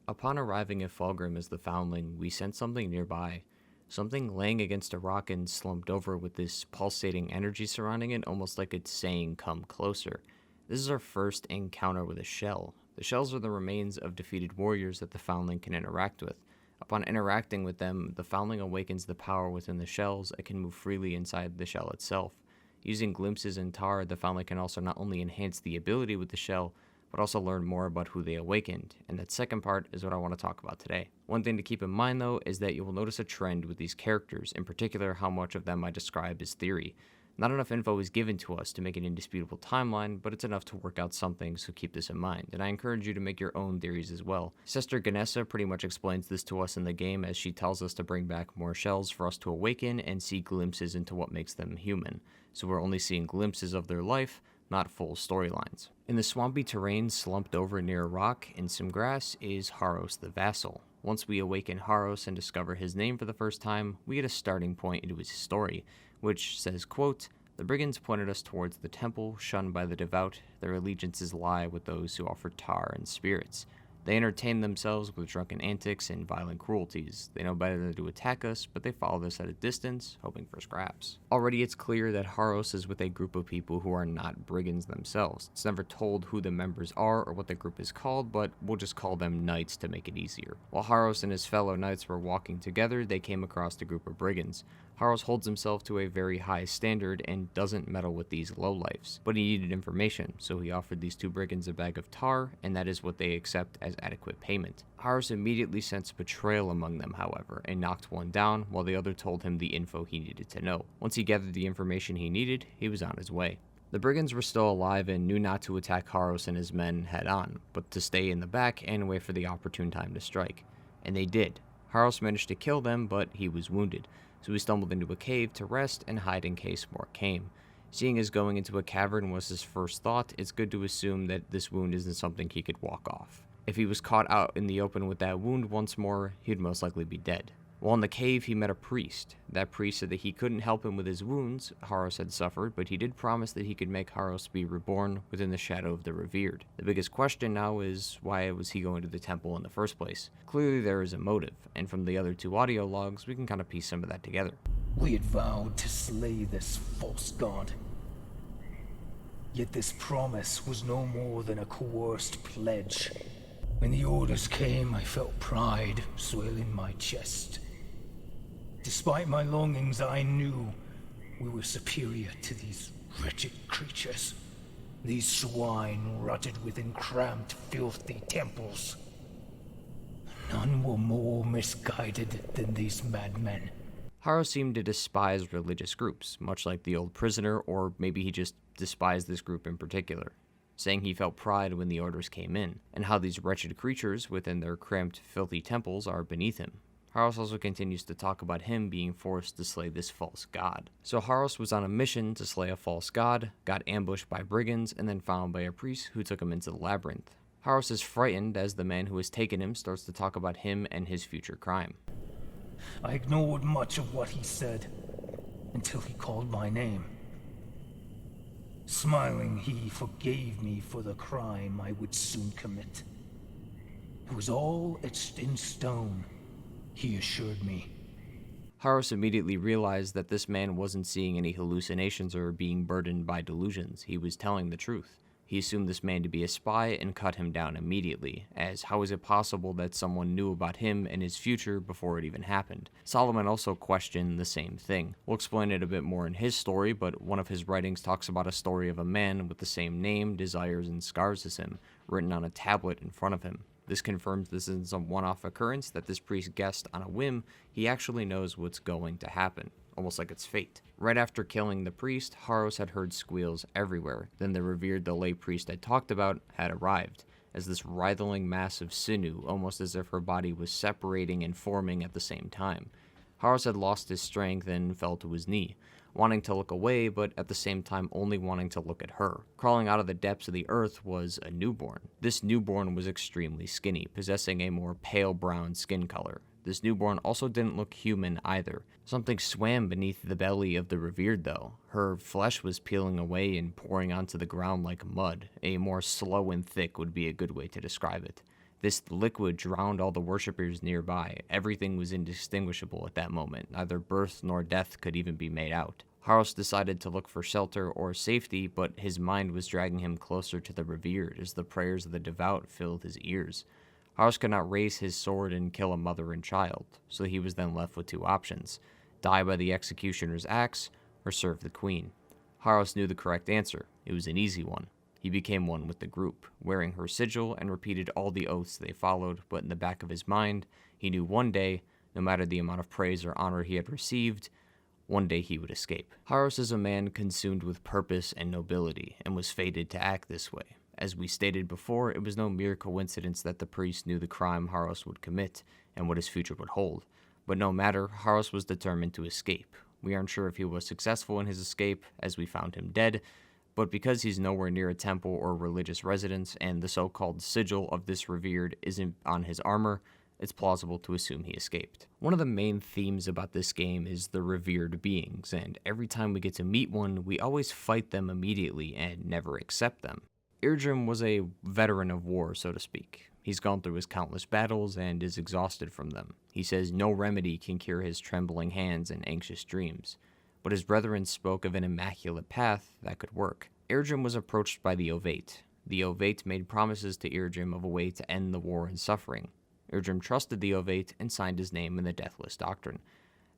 Upon arriving at Fulgrim as the Foundling, we sense something nearby. Something laying against a rock and slumped over with this pulsating energy surrounding it, almost like it's saying, "Come closer." This is our first encounter with a shell. The shells are the remains of defeated warriors that the Foundling can interact with. Upon interacting with them, the Foundling awakens the power within the shells and can move freely inside the shell itself. Using glimpses in Tar, the Foundling can also not only enhance the ability with the shell, but also learn more about who they awakened, and that second part is what I want to talk about today. One thing to keep in mind though is that you will notice a trend with these characters, in particular how much of them I describe as theory. Not enough info is given to us to make an indisputable timeline, but it's enough to work out something, so keep this in mind, and I encourage you to make your own theories as well. Sister Ganessa pretty much explains this to us in the game, as she tells us to bring back more shells for us to awaken and see glimpses into what makes them human, so we're only seeing glimpses of their life, not full storylines. In the swampy terrain slumped over near a rock in some grass is Harros the Vassal. Once we awaken Harros and discover his name for the first time, we get a starting point into his story, which says, quote, "The brigands pointed us towards the temple, shunned by the devout. Their allegiances lie with those who offer tar and spirits. They entertain themselves with drunken antics and violent cruelties. They know better than to attack us, but they follow us at a distance, hoping for scraps." Already it's clear that Harros is with a group of people who are not brigands themselves. It's never told who the members are or what the group is called, but we'll just call them knights to make it easier. While Harros and his fellow knights were walking together, they came across a group of brigands. Harros holds himself to a very high standard and doesn't meddle with these lowlifes, but he needed information, so he offered these two brigands a bag of tar, and that is what they accept as adequate payment. Harros immediately sensed betrayal among them, however, and knocked one down, while the other told him the info he needed to know. Once he gathered the information he needed, he was on his way. The brigands were still alive and knew not to attack Harros and his men head-on, but to stay in the back and wait for the opportune time to strike. And they did. Harros managed to kill them, but he was wounded, so he stumbled into a cave to rest and hide in case more came. Seeing as going into a cavern was his first thought, it's good to assume that this wound isn't something he could walk off. If he was caught out in the open with that wound once more, he'd most likely be dead. While in the cave, he met a priest. That priest said that he couldn't help him with his wounds Harros had suffered, but he did promise that he could make Harros be reborn within the shadow of the revered. The biggest question now is, why was he going to the temple in the first place? Clearly there is a motive, and from the other two audio logs, we can kind of piece some of that together. We had vowed to slay this false god. Yet this promise was no more than a coerced pledge. When the orders came, I felt pride swell in my chest. Despite my longings, I knew we were superior to these wretched creatures. These swine rotted within cramped, filthy temples. None were more misguided than these madmen. Harros seemed to despise religious groups, much like the old prisoner, or maybe he just despised this group in particular, saying he felt pride when the orders came in, and how these wretched creatures within their cramped, filthy temples are beneath him. Harros also continues to talk about him being forced to slay this false god. So Harros was on a mission to slay a false god, got ambushed by brigands, and then found by a priest who took him into the labyrinth. Harros is frightened as the man who has taken him starts to talk about him and his future crime. I ignored much of what he said, until he called my name. Smiling, he forgave me for the crime I would soon commit. It was all etched in stone, he assured me. Harros immediately realized that this man wasn't seeing any hallucinations or being burdened by delusions. He was telling the truth. He assumed this man to be a spy and cut him down immediately, as how is it possible that someone knew about him and his future before it even happened? Solomon also questioned the same thing. We'll explain it a bit more in his story, but one of his writings talks about a story of a man with the same name, desires, and scars as him, written on a tablet in front of him. This confirms this isn't some one-off occurrence that this priest guessed on a whim. He actually knows what's going to happen, almost like it's fate. Right after killing the priest, Harros had heard squeals everywhere. Then the revered the lay priest had talked about had arrived, as this writhing mass of sinew, almost as if her body was separating and forming at the same time. Harros had lost his strength and fell to his knee, wanting to look away, but at the same time only wanting to look at her. Crawling out of the depths of the earth was a newborn. This newborn was extremely skinny, possessing a more pale brown skin color. This newborn also didn't look human either. Something swam beneath the belly of the revered though. Her flesh was peeling away and pouring onto the ground like mud. A more slow and thick would be a good way to describe it. This liquid drowned all the worshippers nearby. Everything was indistinguishable at that moment. Neither birth nor death could even be made out. Harros decided to look for shelter or safety, but his mind was dragging him closer to the revered as the prayers of the devout filled his ears. Harros could not raise his sword and kill a mother and child, so he was then left with two options: die by the executioner's axe or serve the queen. Harros knew the correct answer. It was an easy one. He became one with the group, wearing her sigil and repeated all the oaths they followed, but in the back of his mind, he knew one day, no matter the amount of praise or honor he had received, one day he would escape. Harros is a man consumed with purpose and nobility, and was fated to act this way. As we stated before, it was no mere coincidence that the priest knew the crime Harros would commit, and what his future would hold. But no matter, Harros was determined to escape. We aren't sure if he was successful in his escape, as we found him dead, but because he's nowhere near a temple or religious residence, and the so-called sigil of this revered isn't on his armor, it's plausible to assume he escaped. One of the main themes about this game is the revered beings, and every time we get to meet one, we always fight them immediately and never accept them. Eredrim was a veteran of war, so to speak. He's gone through his countless battles and is exhausted from them. He says no remedy can cure his trembling hands and anxious dreams, but his brethren spoke of an immaculate path that could work. Eredrim was approached by the Ovate. The Ovate made promises to Eredrim of a way to end the war and suffering. Eredrim trusted the Ovate and signed his name in the Deathless Doctrine.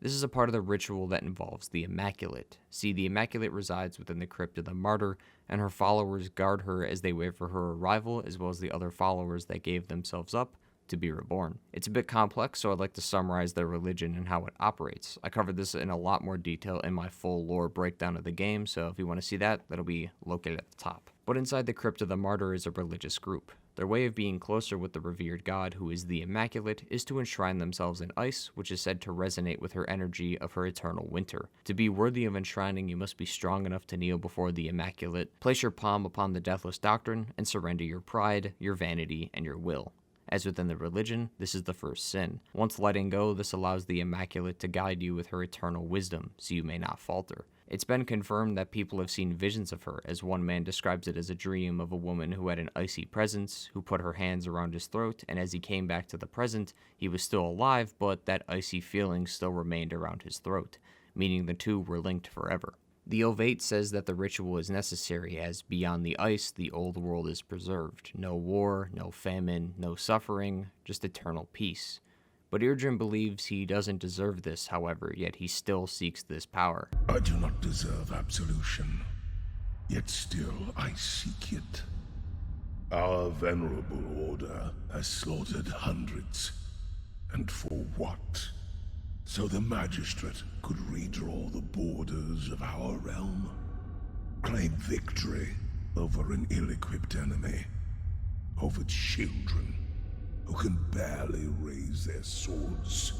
This is a part of the ritual that involves the Immaculate. See, the Immaculate resides within the crypt of the martyr, and her followers guard her as they wait for her arrival, as well as the other followers that gave themselves up to be reborn. It's a bit complex, so I'd like to summarize their religion and how it operates. I covered this in a lot more detail in my full lore breakdown of the game, so if you want to see that, that'll be located at the top. But inside the Crypt of the Martyr is a religious group. Their way of being closer with the revered god, who is the Immaculate, is to enshrine themselves in ice, which is said to resonate with her energy of her eternal winter. To be worthy of enshrining, you must be strong enough to kneel before the Immaculate, place your palm upon the Deathless Doctrine, and surrender your pride, your vanity, and your will. As within the religion, this is the first sin. Once letting go, this allows the Immaculate to guide you with her eternal wisdom, so you may not falter. It's been confirmed that people have seen visions of her, as one man describes it as a dream of a woman who had an icy presence, who put her hands around his throat, and as he came back to the present, he was still alive, but that icy feeling still remained around his throat, meaning the two were linked forever. The Ovate says that the ritual is necessary, as beyond the ice, the old world is preserved. No war, no famine, no suffering, just eternal peace. But Eredrim believes he doesn't deserve this, however, yet he still seeks this power. I do not deserve absolution, yet still I seek it. Our venerable order has slaughtered hundreds, and for what? So the magistrate could redraw the borders of our realm, claim victory over an ill-equipped enemy, over children who can barely raise their swords.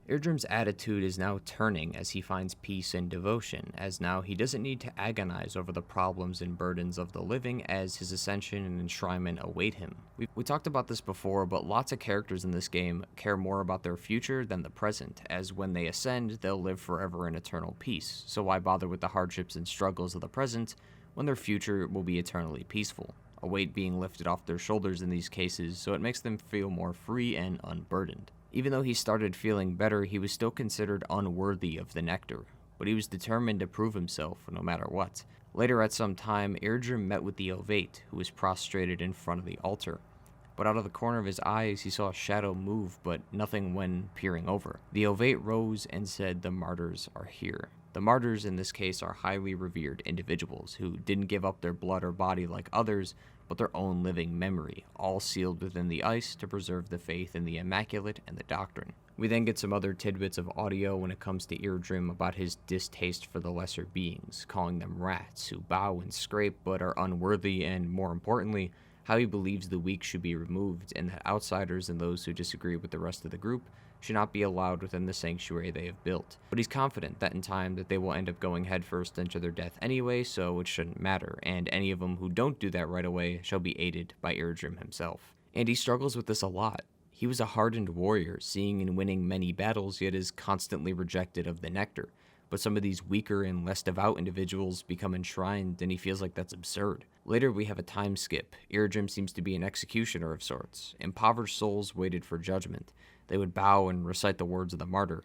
Eredrim's attitude is now turning as he finds peace and devotion, as now he doesn't need to agonize over the problems and burdens of the living, as his ascension and enshrinement await him. We talked about this before, but lots of characters in this game care more about their future than the present, as when they ascend, they'll live forever in eternal peace, so why bother with the hardships and struggles of the present when their future will be eternally peaceful? A weight being lifted off their shoulders in these cases, so it makes them feel more free and unburdened. Even though he started feeling better, he was still considered unworthy of the nectar, but he was determined to prove himself no matter what. Later at some time, Eredrim met with the Ovate, who was prostrated in front of the altar. But out of the corner of his eyes, he saw a shadow move, but nothing when peering over. The Ovate rose and said, "The martyrs are here." The martyrs in this case are highly revered individuals who didn't give up their blood or body like others, but their own living memory, all sealed within the ice to preserve the faith in the Immaculate and the Doctrine. We then get some other tidbits of audio when it comes to Eredrim about his distaste for the lesser beings, calling them rats who bow and scrape but are unworthy, and more importantly, how he believes the weak should be removed and that outsiders and those who disagree with the rest of the group should not be allowed within the sanctuary they have built. But he's confident that in time that they will end up going headfirst into their death anyway, so it shouldn't matter, and any of them who don't do that right away shall be aided by Eredrim himself. And he struggles with this a lot. He was a hardened warrior, seeing and winning many battles, yet is constantly rejected of the nectar. but some of these weaker and less devout individuals become enshrined, and he feels like that's absurd. Later, we have a time skip. Eredrim seems to be an executioner of sorts. Impoverished souls waited for judgment. They would bow and recite the words of the martyr.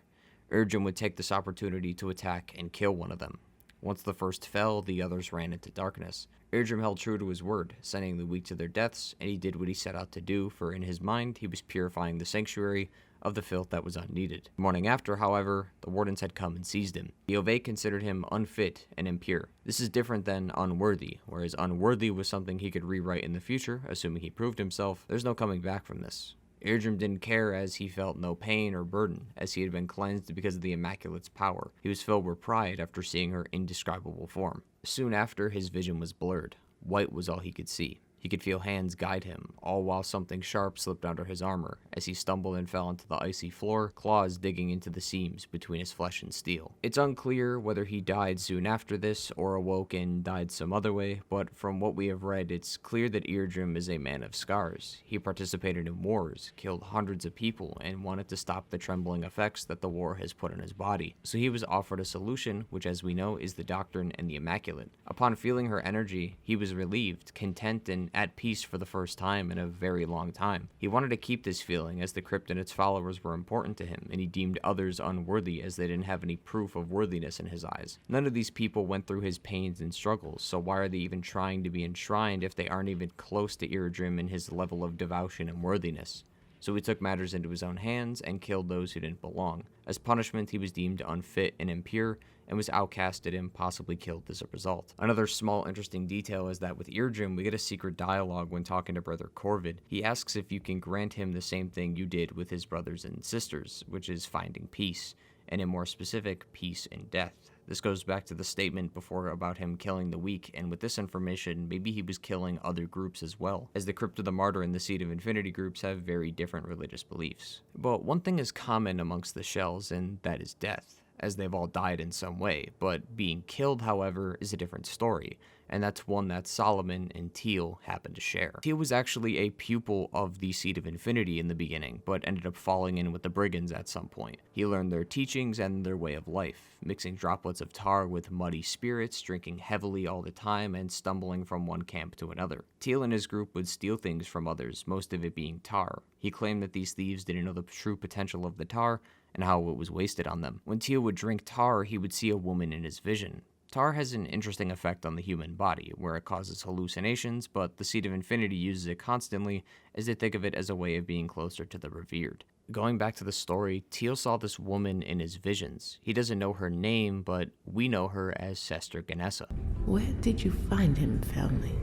Eredrim would take this opportunity to attack and kill one of them. Once the first fell, the others ran into darkness. Eredrim held true to his word, sending the weak to their deaths, and he did what he set out to do, for in his mind, he was purifying the sanctuary of the filth that was unneeded. The morning after, however, the wardens had come and seized him. The Ovate considered him unfit and impure. This is different than unworthy, whereas unworthy was something he could rewrite in the future, assuming he proved himself. There's no coming back from this. Eredrim didn't care, as he felt no pain or burden, as he had been cleansed because of the Immaculate's power. He was filled with pride after seeing her indescribable form. Soon after, his vision was blurred. White was all he could see. He could feel hands guide him, all while something sharp slipped under his armor. As he stumbled and fell into the icy floor, claws digging into the seams between his flesh and steel. It's unclear whether he died soon after this, or awoke and died some other way, but from what we have read, it's clear that Eredrim is a man of scars. He participated in wars, killed hundreds of people, and wanted to stop the trembling effects that the war has put on his body. So he was offered a solution, which as we know is the Doctrine and the Immaculate. Upon feeling her energy, he was relieved, content, and at peace for the first time in a very long time. He wanted to keep this feeling, as the crypt and its followers were important to him, and he deemed others unworthy as they didn't have any proof of worthiness in his eyes. None of these people went through his pains and struggles, so why are they even trying to be enshrined if they aren't even close to Eredrim in his level of devotion and worthiness? So he took matters into his own hands and killed those who didn't belong. As punishment, he was deemed unfit and impure, and was outcasted and possibly killed as a result. Another small interesting detail is that with Eredrim, we get a secret dialogue when talking to Brother Corvid. He asks if you can grant him the same thing you did with his brothers and sisters, which is finding peace, and in more specific, peace in death. This goes back to the statement before about him killing the weak, and with this information, maybe he was killing other groups as well, as the Crypt of the Martyr and the Seed of Infinity groups have very different religious beliefs. But one thing is common amongst the shells, and that is death, as they've all died in some way, but being killed, however, is a different story, and that's one that Solomon and Tiel happen to share. Tiel was actually a pupil of the Seed of Infinity in the beginning, but ended up falling in with the Brigands at some point. He learned their teachings and their way of life, mixing droplets of tar with muddy spirits, drinking heavily all the time, and stumbling from one camp to another. Tiel and his group would steal things from others, most of it being tar. He claimed that these thieves didn't know the true potential of the tar, and how it was wasted on them. When Tiel would drink tar, he would see a woman in his vision. Tar has an interesting effect on the human body, where it causes hallucinations, but the Seed of Infinity uses it constantly, as they think of it as a way of being closer to the revered. Going back to the story, Tiel saw this woman in his visions. He doesn't know her name, but we know her as Sister Ganessa. Where did you find him, family?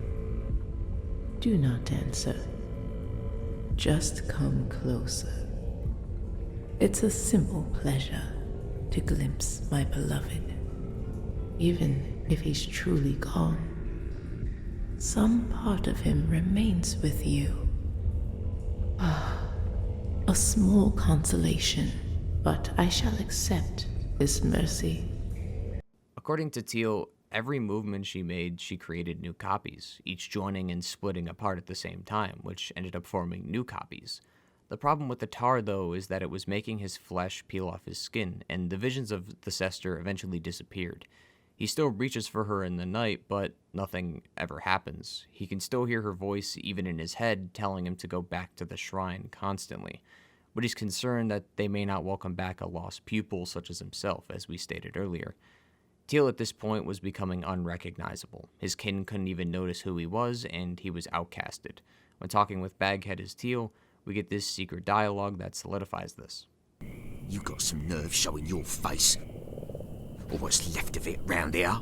Do not answer. Just come closer. It's a simple pleasure to glimpse my beloved. Even if he's truly gone, some part of him remains with you. A small consolation, but I shall accept this mercy. According to Tiel, every movement she made, she created new copies, each joining and splitting apart at the same time, which ended up forming new copies. The problem with the tar, though, is that it was making his flesh peel off his skin, and the visions of the Sester eventually disappeared. He still reaches for her in the night, but nothing ever happens. He can still hear her voice, even in his head, telling him to go back to the shrine constantly. But he's concerned that they may not welcome back a lost pupil such as himself, as we stated earlier. Tiel at this point was becoming unrecognizable. His kin couldn't even notice who he was, and he was outcasted. When talking with Baghead as Tiel, we get this secret dialogue that solidifies this. You got some nerve showing your face. Or what's left of it round here.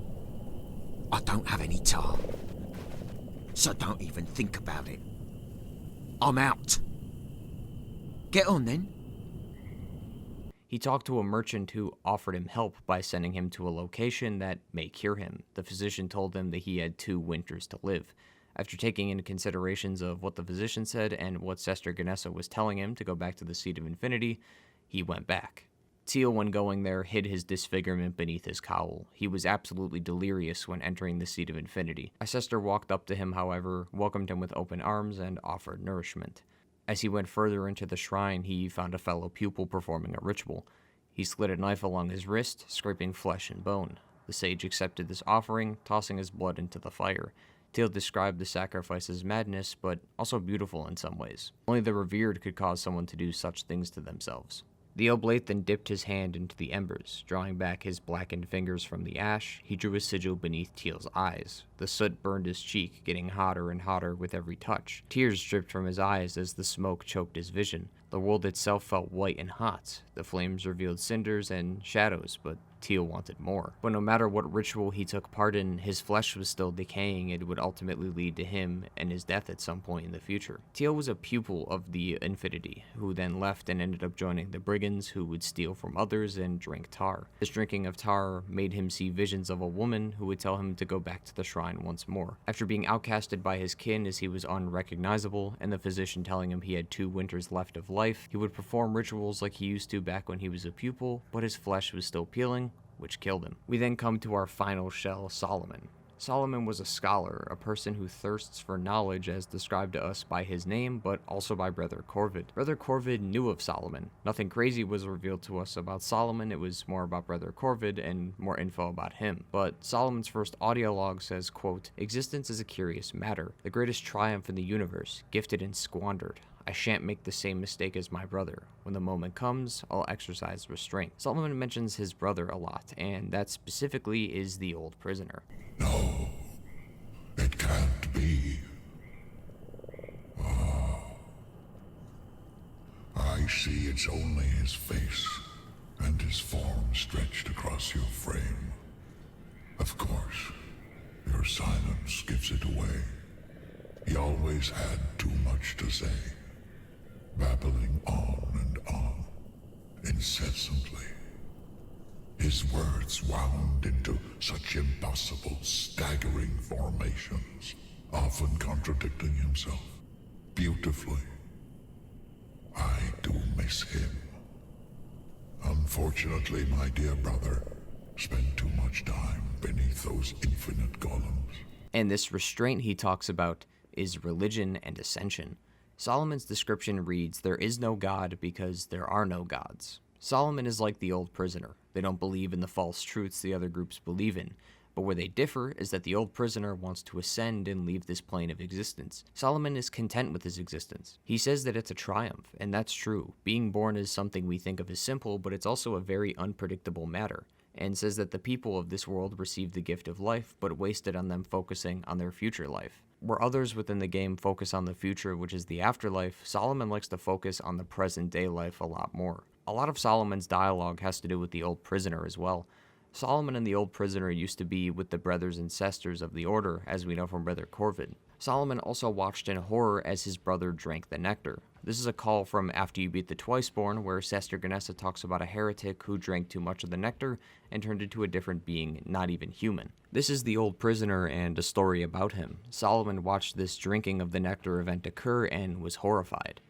I don't have any tar. So don't even think about it. I'm out. Get on then. He talked to a merchant who offered him help by sending him to a location that may cure him. The physician told him that he had 2 winters to live. After taking into considerations of what the physician said and what Sister Ganessa was telling him to go back to the Seed of Infinity, he went back. Tiel, when going there, hid his disfigurement beneath his cowl. He was absolutely delirious when entering the Seed of Infinity. A sister walked up to him, however, welcomed him with open arms, and offered nourishment. As he went further into the shrine, he found a fellow pupil performing a ritual. He slid a knife along his wrist, scraping flesh and bone. The sage accepted this offering, tossing his blood into the fire. Tiel described the sacrifice as madness, but also beautiful in some ways. Only the revered could cause someone to do such things to themselves. The oblate then dipped his hand into the embers. Drawing back his blackened fingers from the ash, he drew a sigil beneath Tiel's eyes. The soot burned his cheek, getting hotter and hotter with every touch. Tears dripped from his eyes as the smoke choked his vision. The world itself felt white and hot. The flames revealed cinders and shadows, but Tiel wanted more. But no matter what ritual he took part in, his flesh was still decaying. It would ultimately lead to him and his death at some point in the future. Tiel was a pupil of the Infinity, who then left and ended up joining the brigands, who would steal from others and drink tar. This drinking of tar made him see visions of a woman who would tell him to go back to the shrine once more. After being outcasted by his kin as he was unrecognizable, and the physician telling him he had 2 winters left of life, he would perform rituals like he used to back when he was a pupil, but his flesh was still peeling, which killed him. We then come to our final shell, Solomon. Solomon was a scholar, a person who thirsts for knowledge as described to us by his name, but also by Brother Corvid. Brother Corvid knew of Solomon. Nothing crazy was revealed to us about Solomon, it was more about Brother Corvid and more info about him. But Solomon's first audio log says, quote, "Existence is a curious matter, the greatest triumph in the universe, gifted and squandered. I shan't make the same mistake as my brother. When the moment comes, I'll exercise restraint." Solomon mentions his brother a lot, and that specifically is the old prisoner. No, it can't be. I see it's only his face and his form stretched across your frame. Of course, your silence gives it away. He always had too much to say, babbling on and on, incessantly. His words wound into such impossible, staggering formations, often contradicting himself, beautifully. I do miss him. Unfortunately, my dear brother spent too much time beneath those infinite golems. And this restraint he talks about is religion and ascension. Solomon's description reads, "There is no God because there are no gods." Solomon is like the old prisoner. They don't believe in the false truths the other groups believe in, but where they differ is that the old prisoner wants to ascend and leave this plane of existence. Solomon is content with his existence. He says that it's a triumph, and that's true. Being born is something we think of as simple, but it's also a very unpredictable matter, and says that the people of this world receive the gift of life, but waste it on them focusing on their future life. Where others within the game focus on the future, which is the afterlife, Solomon likes to focus on the present day life a lot more. A lot of Solomon's dialogue has to do with the old prisoner as well. Solomon and the old prisoner used to be with the brothers and sisters of the order, as we know from Brother Corvid. Solomon also watched in horror as his brother drank the nectar. This is a call from After You Beat the Twiceborn, where Sester Ganessa talks about a heretic who drank too much of the nectar and turned into a different being, not even human. This is the old prisoner and a story about him. Solomon watched this drinking of the nectar event occur and was horrified.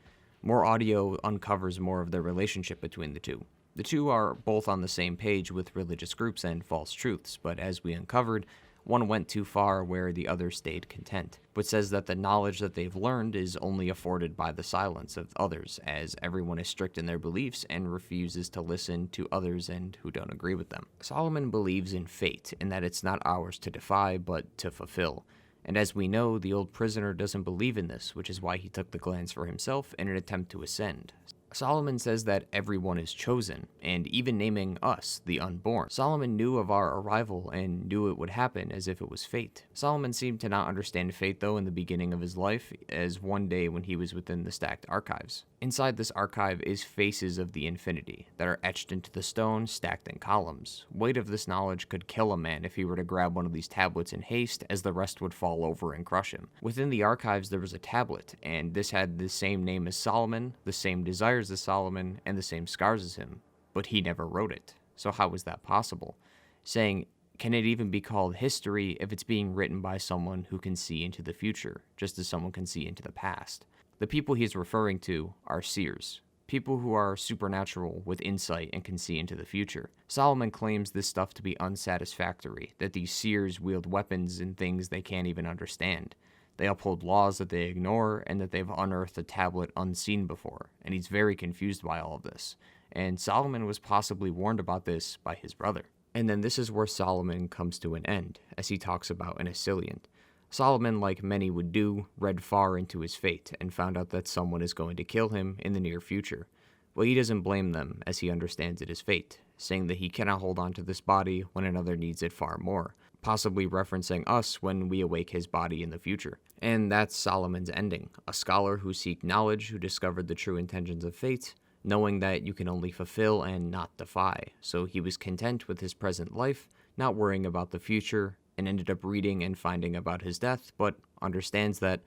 More audio uncovers more of the relationship between the two. The two are both on the same page with religious groups and false truths, but as we uncovered, one went too far where the other stayed content, but says that the knowledge that they've learned is only afforded by the silence of others, as everyone is strict in their beliefs and refuses to listen to others and who don't agree with them. Solomon believes in fate, in that it's not ours to defy, but to fulfill. And as we know, the old prisoner doesn't believe in this, which is why he took the glands for himself in an attempt to ascend. Solomon says that everyone is chosen, and even naming us, the unborn. Solomon knew of our arrival and knew it would happen as if it was fate. Solomon seemed to not understand fate, though, in the beginning of his life, as one day when he was within the stacked archives. Inside this archive is faces of the infinity that are etched into the stone, stacked in columns. Weight of this knowledge could kill a man if he were to grab one of these tablets in haste, as the rest would fall over and crush him. Within the archives there was a tablet, and this had the same name as Solomon, the same desires as Solomon, and the same scars as him, but he never wrote it. So how was that possible? Saying, can it even be called history if it's being written by someone who can see into the future, just as someone can see into the past? The people he's referring to are seers, people who are supernatural with insight and can see into the future. Solomon claims this stuff to be unsatisfactory, that these seers wield weapons and things they can't even understand. They uphold laws that they ignore, and that they've unearthed a tablet unseen before, and he's very confused by all of this. And Solomon was possibly warned about this by his brother. And then this is where Solomon comes to an end, as he talks about an Assylian. Solomon, like many would do, read far into his fate, and found out that someone is going to kill him in the near future. Well, he doesn't blame them, as he understands it is fate, saying that he cannot hold on to this body when another needs it far more, possibly referencing us when we awake his body in the future. And that's Solomon's ending, a scholar who seeked knowledge, who discovered the true intentions of fate, knowing that you can only fulfill and not defy. So he was content with his present life, not worrying about the future, and ended up reading and finding about his death, but understands that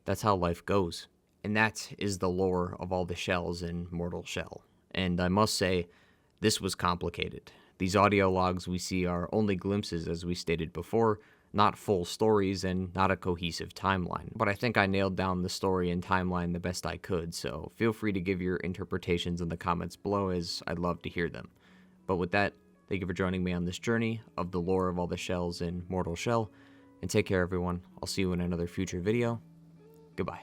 that's how life goes. And that is the lore of all the shells in Mortal Shell. And I must say, this was complicated. These audio logs we see are only glimpses, as we stated before, not full stories and not a cohesive timeline. But I think I nailed down the story and timeline the best I could, so feel free to give your interpretations in the comments below, as I'd love to hear them. But with that, thank you for joining me on this journey of the lore of all the shells in Mortal Shell, and take care everyone. I'll see you in another future video. Goodbye.